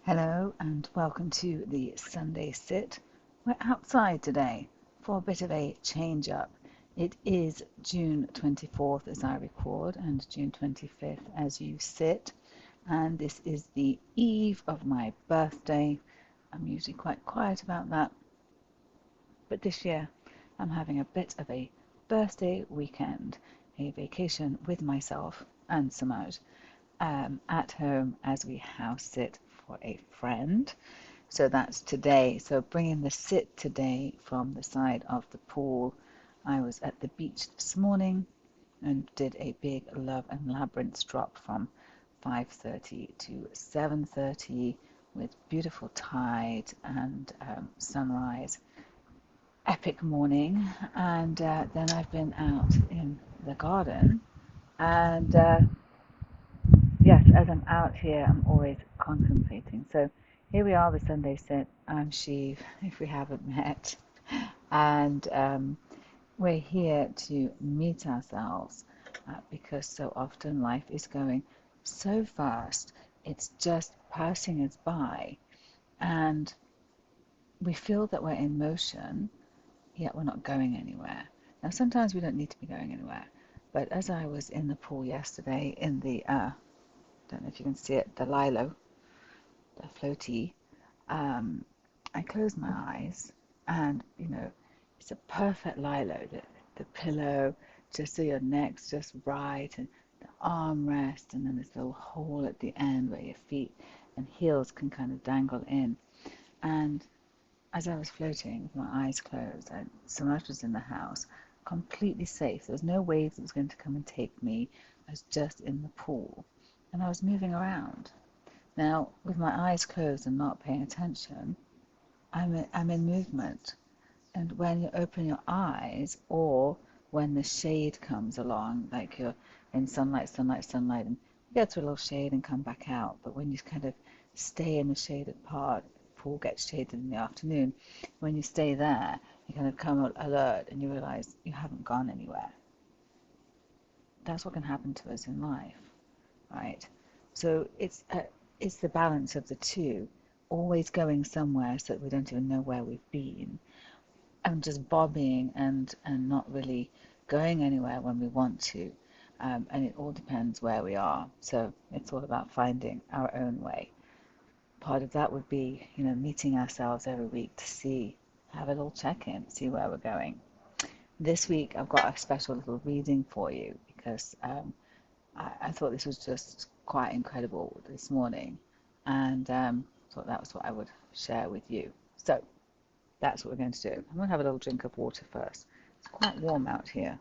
Hello and welcome to the Sunday Sit. We're outside today for a bit of a change up. It is June 24th as I record and June 25th as you sit, and this is the eve of my birthday. I'm usually quite quiet about that, but this year I'm having a bit of a birthday weekend, a vacation with myself and Cemaaj at home as we house sit for a friend. So that's today. So bringing the sit today from the side of the pool. I was at the beach this morning and did a big Love and Labyrinths drop from 5:30 to 7:30 with beautiful tide and sunrise. Epic morning. And then I've been out in the garden and yes, as I'm out here, I'm always contemplating. So here we are, the Sunday Sit. I'm Shiv, if we haven't met. And we're here to meet ourselves because so often life is going so fast, it's just passing us by. And we feel that we're in motion, yet we're not going anywhere. Now, sometimes we don't need to be going anywhere. But as I was in the pool yesterday in the don't know if you can see it, the lilo, the floaty, I closed my eyes and, it's a perfect lilo. The pillow, just so your neck's just right, and the armrest, and then this little hole at the end where your feet and heels can kind of dangle in. And as I was floating with my eyes closed, so much was in the house, completely safe. There was no wave that was going to come and take me. I was just in the pool. And I was moving around. Now, with my eyes closed and not paying attention, I'm in movement. And when you open your eyes, or when the shade comes along, like you're in sunlight, and you get to a little shade and come back out. But when you kind of stay in the shaded part, the pool gets shaded in the afternoon. When you stay there, you kind of come alert and you realize you haven't gone anywhere. That's what can happen to us in life. Right? So it's the balance of the two, always going somewhere so that we don't even know where we've been, and just bobbing and not really going anywhere when we want to. And it all depends where we are. So it's all about finding our own way. Part of that would be, meeting ourselves every week to have a little check-in, see where we're going. This week I've got a special little reading for you because I thought this was just quite incredible this morning, and thought that was what I would share with you. So that's what we're going to do. I'm going to have a little drink of water first. It's quite warm out here.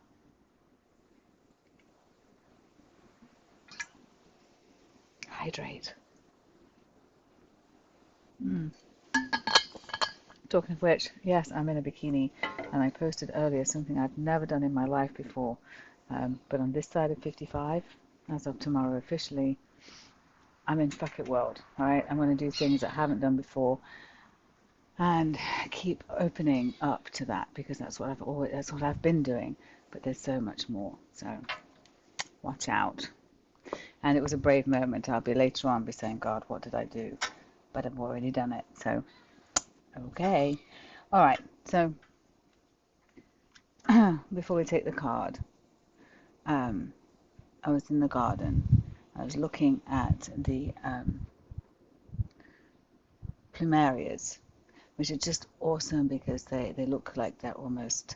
Hydrate. Talking of which, yes, I'm in a bikini, and I posted earlier something I've never done in my life before. But on this side of 55, as of tomorrow officially, I'm in fuck it world, all right? I'm going to do things that I haven't done before and keep opening up to that because that's what I've been doing, but there's so much more. So watch out. And it was a brave moment. I'll be later on be saying, God, what did I do? But I've already done it. So okay. All right. So before we take the card, I was in the garden. I was looking at the plumerias, which are just awesome because they look like they're almost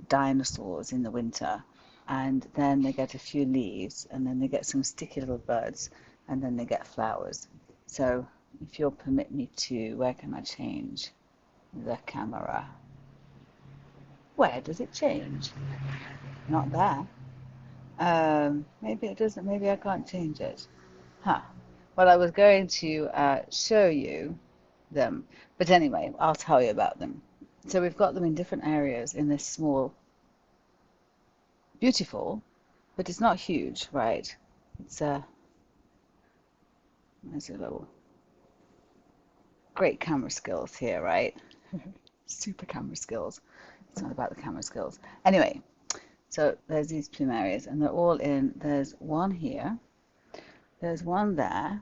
dinosaurs in the winter. And then they get a few leaves, and then they get some sticky little buds, and then they get flowers. So if you'll permit me to, where can I change the camera? Where does it change? Not there. Maybe it doesn't, maybe I can't change it. Huh. Well, I was going to show you them, but anyway, I'll tell you about them. So we've got them in different areas in this small, beautiful, but it's not huge, right? It's there's a little great camera skills here, right? Super camera skills. It's not about the camera skills. Anyway, so there's these plumerias, and they're all in. There's one here. There's one there.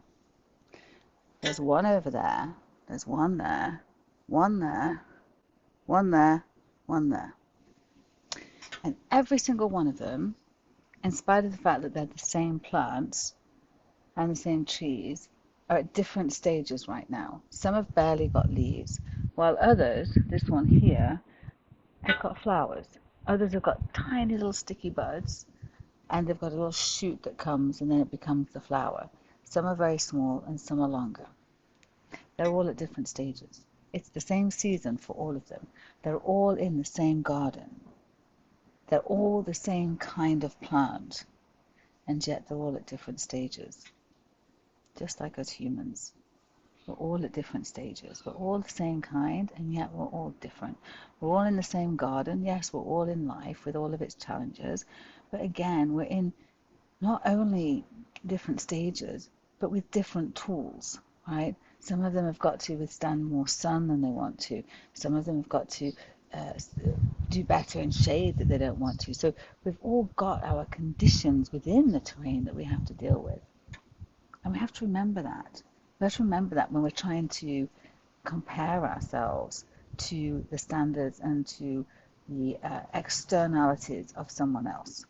There's one over there. There's one there. One there. One there. One there. And every single one of them, in spite of the fact that they're the same plants and the same trees, are at different stages right now. Some have barely got leaves, while others, this one here, have got flowers. Others have got tiny little sticky buds, and they've got a little shoot that comes and then it becomes the flower. Some are very small and some are longer. They're all at different stages. It's the same season for all of them. They're all in the same garden. They're all the same kind of plant, and yet they're all at different stages. Just like us humans. We're all at different stages. We're all the same kind, and yet we're all different. We're all in the same garden. Yes, we're all in life with all of its challenges. But again, we're in not only different stages, but with different tools, right? Some of them have got to withstand more sun than they want to. Some of them have got to do better in shade that they don't want to. So we've all got our conditions within the terrain that we have to deal with. And we have to remember that. We have to remember that when we're trying to compare ourselves to the standards and to the externalities of someone else.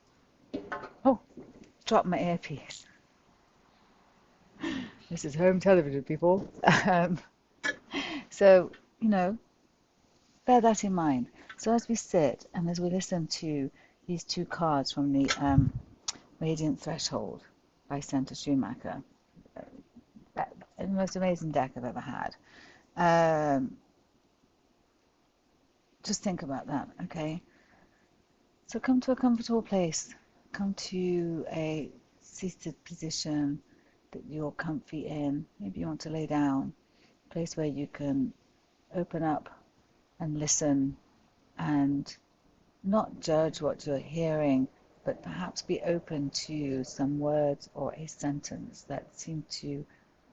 Oh, dropped my earpiece. This is home television, people. So, bear that in mind. So as we sit and as we listen to these two cards from the Radiant Threshold by Santa Schumacher, the most amazing deck I've ever had. Just think about that, okay? So come to a comfortable place. Come to a seated position that you're comfy in. Maybe you want to lay down. A place where you can open up and listen and not judge what you're hearing, but perhaps be open to some words or a sentence that seem to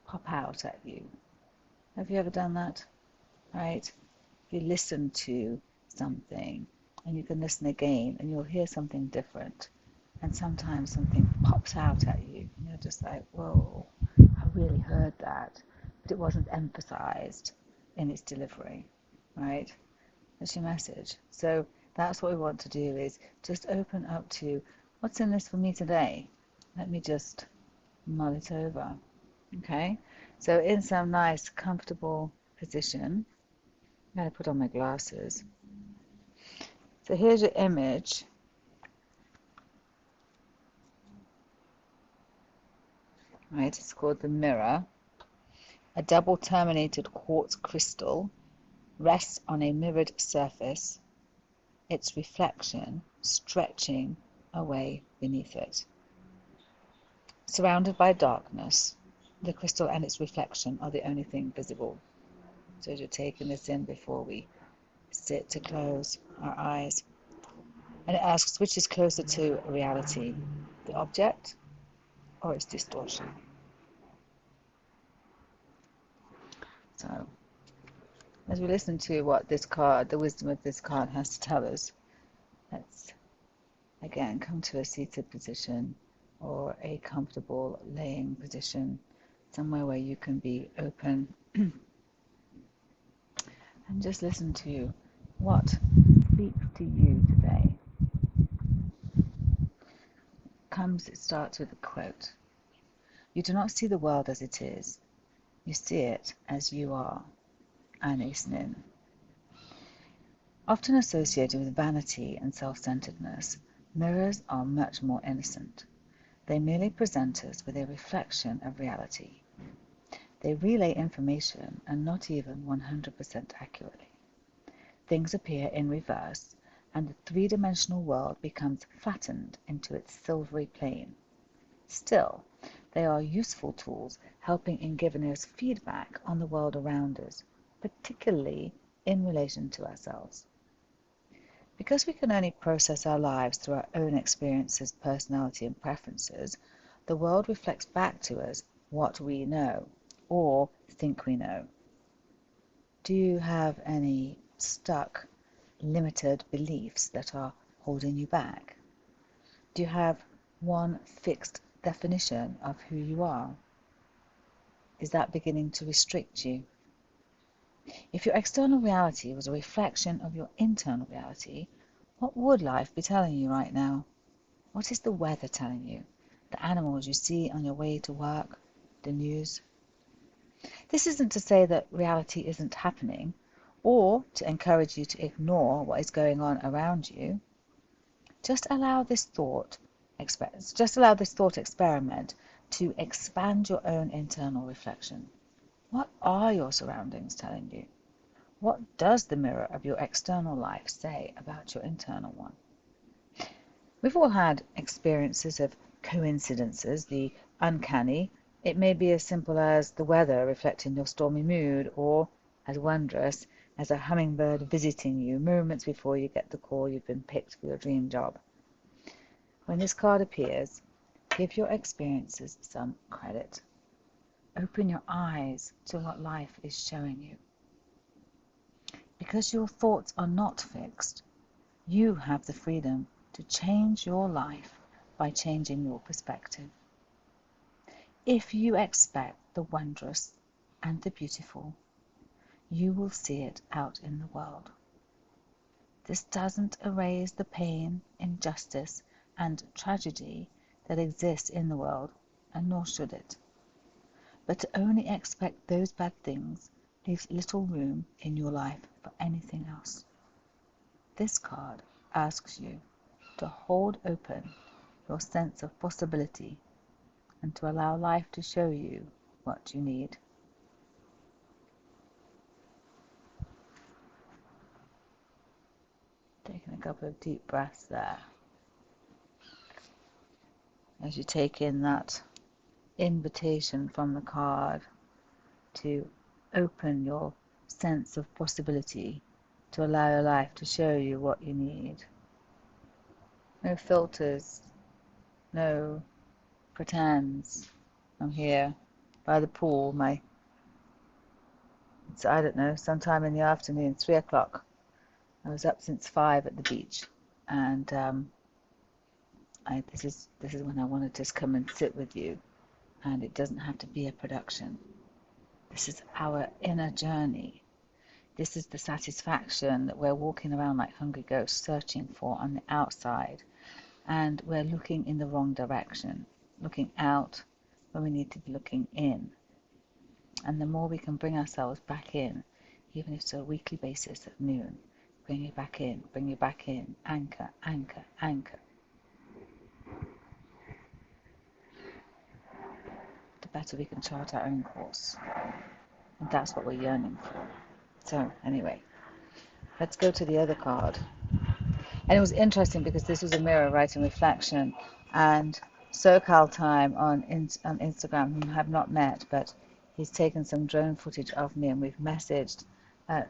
pop out at you. Have you ever done that? Right? You listen to something and you can listen again and you'll hear something different. And sometimes something pops out at you and you're just like, whoa, I really heard that. But it wasn't emphasized in its delivery, right? That's your message. So that's what we want to do, is just open up to what's in this for me today. Let me just mull it over. Okay? So in some nice, comfortable position, I'm going to put on my glasses. So here's your image. Right, it's called the mirror. A double terminated quartz crystal rests on a mirrored surface, its reflection stretching away beneath it. Surrounded by darkness, the crystal and its reflection are the only thing visible. So as you're taking this in before we sit to close our eyes. And it asks, which is closer to reality, the object or its distortion? So as we listen to what this card, the wisdom of this card has to tell us, let's again come to a seated position or a comfortable laying position, somewhere where you can be open and just listen to what speaks to you today. It starts with a quote. You do not see the world as it is. You see it as you are. Anais Nin. Often associated with vanity and self-centeredness, mirrors are much more innocent. They merely present us with a reflection of reality. They relay information and not even 100% accurately. Things appear in reverse, and the three-dimensional world becomes flattened into its silvery plane. Still, they are useful tools helping in giving us feedback on the world around us, particularly in relation to ourselves. Because we can only process our lives through our own experiences, personality, and preferences, the world reflects back to us what we know, or think we know. Do you have any stuck, limited beliefs that are holding you back? Do you have one fixed definition of who you are? Is that beginning to restrict you? If your external reality was a reflection of your internal reality, what would life be telling you right now? What is the weather telling you? The animals you see on your way to work? The news? This isn't to say that reality isn't happening, or to encourage you to ignore what is going on around you. Just allow this thought experiment to expand your own internal reflection. What are your surroundings telling you? What does the mirror of your external life say about your internal one? We've all had experiences of coincidences, the uncanny. It may be as simple as the weather reflecting your stormy mood, or as wondrous as a hummingbird visiting you moments before you get the call you've been picked for your dream job. When this card appears, give your experiences some credit. Open your eyes to what life is showing you. Because your thoughts are not fixed, you have the freedom to change your life by changing your perspective. If you expect the wondrous and the beautiful, you will see it out in the world. This doesn't erase the pain, injustice, and tragedy that exists in the world, and nor should it. But to only expect those bad things leaves little room in your life for anything else. This card asks you to hold open your sense of possibility and to allow life to show you what you need. Taking a couple of deep breaths there as you take in that invitation from the card to open your sense of possibility, to allow your life to show you what you need. No filters, no pretends. I'm here by the pool. It's, I don't know, sometime in the afternoon, 3 o'clock. I was up since 5 at the beach, and this is when I want to just come and sit with you, and it doesn't have to be a production. This is our inner journey. This is the satisfaction that we're walking around like hungry ghosts searching for on the outside, and we're looking in the wrong direction, looking out when we need to be looking in. And the more we can bring ourselves back in, even if it's a weekly basis at noon, bring you back in, anchor, anchor, anchor, the better we can chart our own course. And that's what we're yearning for. So anyway, let's go to the other card. And it was interesting because this was a mirror, right, and reflection. And SoCal Time on Instagram, whom I have not met, but he's taken some drone footage of me, and we've messaged,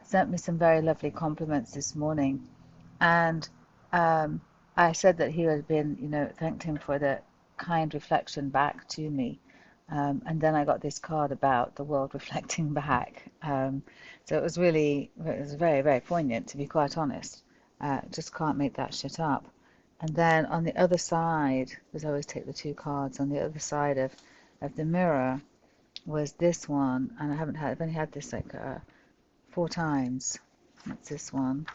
sent me some very lovely compliments this morning. And I said that he had been, thanked him for the kind reflection back to me. And then I got this card about the world reflecting back. So it was very, very poignant, to be quite honest. Just can't make that shit up. And then on the other side, because I always take the two cards, on the other side of the mirror was this one, and I've only had this like 4 times. That's this one,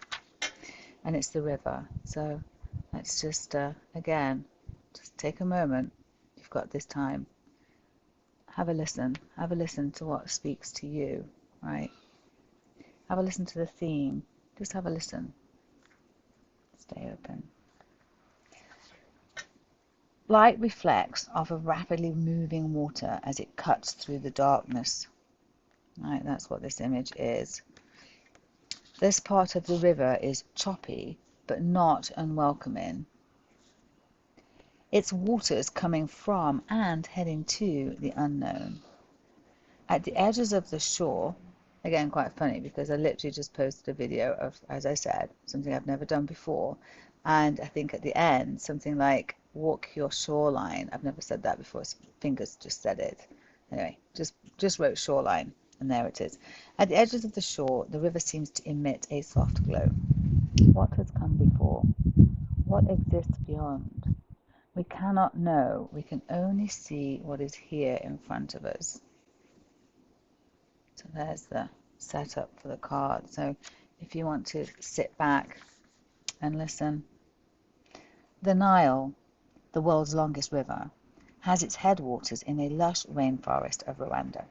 and it's the river. So let's just again, just take a moment. You've got this time. Have a listen to what speaks to you, right? Have a listen to the theme. Just have a listen. Stay open. Light reflects off of rapidly moving water as it cuts through the darkness. Right, that's what this image is. This part of the river is choppy, but not unwelcoming. Its waters coming from and heading to the unknown. At the edges of the shore, again quite funny because I literally just posted a video of, as I said, something I've never done before, and I think at the end something like walk your shoreline. I've never said that before, fingers just said it. Anyway, just wrote shoreline, and there it is. At the edges of the shore, the river seems to emit a soft glow. What has come before? What exists beyond? We cannot know. We can only see what is here in front of us. So there's the setup for the card. So if you want to sit back and listen. The Nile, the world's longest river, has its headwaters in a lush rainforest of Rwanda.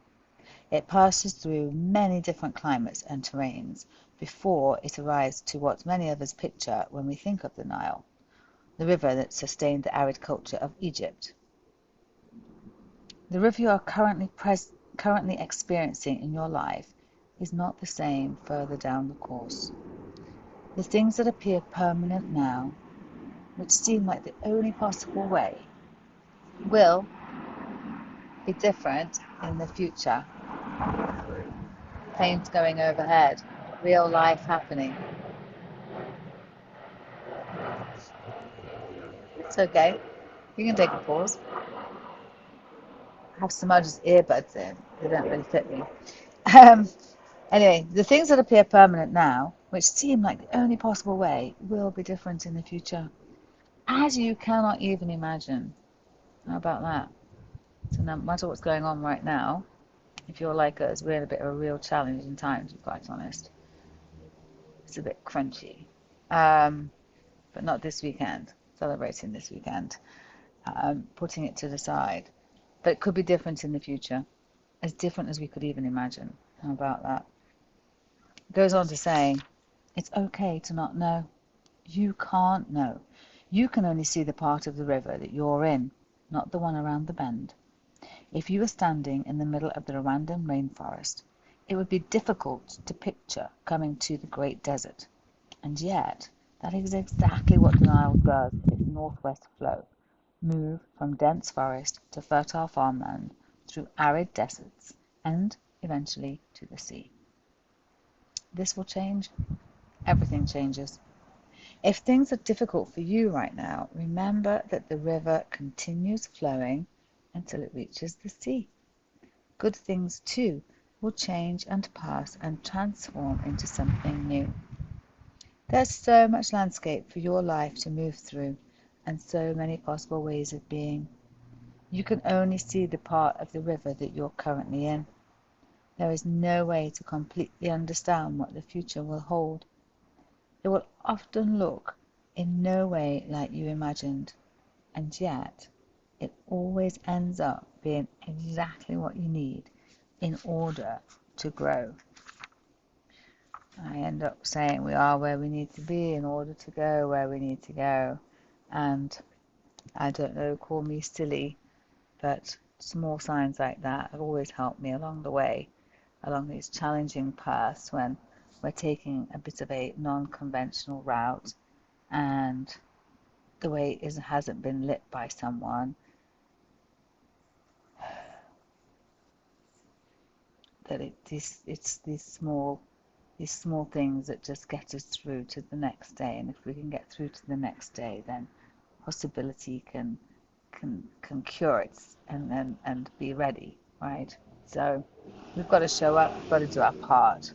It passes through many different climates and terrains before it arrives to what many of us picture when we think of the Nile, the river that sustained the arid culture of Egypt. The river you are currently experiencing in your life is not the same further down the course. The things that appear permanent now, which seem like the only possible way, will be different in the future. Planes going overhead, real life happening. It's okay. You can take a pause. I have Cemaaj's earbuds in. They don't really fit me. Um, anyway, the things that appear permanent now, which seem like the only possible way, will be different in the future, as you cannot even imagine. How about that? So no matter what's going on right now, if you're like us, we're in a bit of a real challenging time, to be quite honest. It's a bit crunchy. But not this weekend. Celebrating this weekend. Putting it to the side. But it could be different in the future. As different as we could even imagine. How about that? It goes on to say, it's okay to not know. You can't know. You can only see the part of the river that you're in, not the one around the bend. If you were standing in the middle of the Rwandan rainforest, it would be difficult to picture coming to the great desert. And yet, that is exactly what the Nile does in its northwest flow. Move from dense forest to fertile farmland, through arid deserts, and eventually to the sea. This will change. Everything changes. If things are difficult for you right now, remember that the river continues flowing until it reaches the sea. Good things, too, will change and pass and transform into something new. There's so much landscape for your life to move through, and so many possible ways of being. You can only see the part of the river that you're currently in. There is no way to completely understand what the future will hold. It will often look in no way like you imagined, and yet it always ends up being exactly what you need in order to grow. I end up saying we are where we need to be in order to go where we need to go. And I don't know, call me silly, but small signs like that have always helped me along the way, along these challenging paths when we're taking a bit of a non-conventional route and the way hasn't been lit by someone. That it's these small things that just get us through to the next day, and if we can get through to the next day, then possibility can cure it and be ready, right? So we've got to show up, we've got to do our part,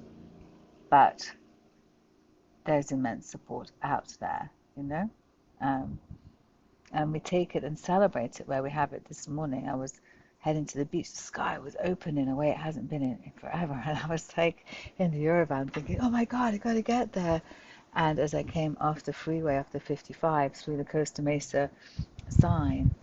but there's immense support out there, you know, and we take it and celebrate it where we have it. This morning I was heading to the beach, the sky was open in a way it hasn't been in forever, and I was like in the Eurovan thinking, oh my god, I gotta get there. And as I came off the freeway, off the 55 through the Costa Mesa sign,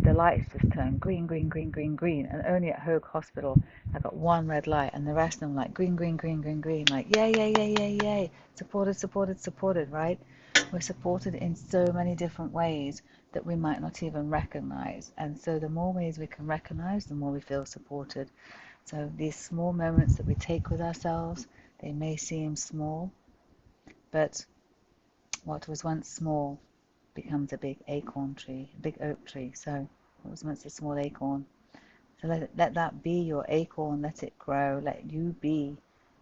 the lights just turned green, green, green, green, green, and only at Hoag Hospital I got one red light, and the rest of them like green, green, green, green, green, like yay, yay, yay, yay, yay, supported, supported, supported, right? We're supported in so many different ways that we might not even recognize, and so the more ways we can recognize, the more we feel supported. So these small moments that we take with ourselves, they may seem small, but what was once small becomes a big acorn tree, a big oak tree. So it was once a small acorn. So let that be your acorn, let it grow, let you be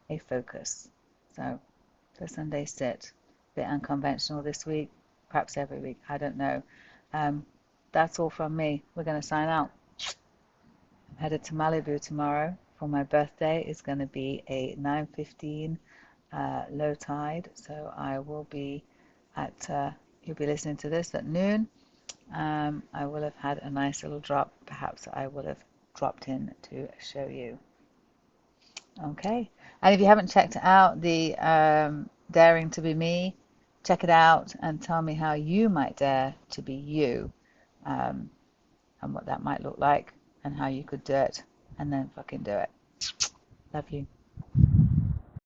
a focus. So the Sunday sit, a bit unconventional this week, perhaps every week, I don't know. That's all from me. We're going to sign out. I'm headed to Malibu tomorrow for my birthday. It's going to be a 9:15 low tide, so I will be at you'll be listening to this at noon. I will have had a nice little drop. Perhaps I will have dropped in to show you. Okay. And if you haven't checked out the Daring to Be Me, check it out and tell me how you might dare to be you, um, and what that might look like and how you could do it and then fucking do it. Love you.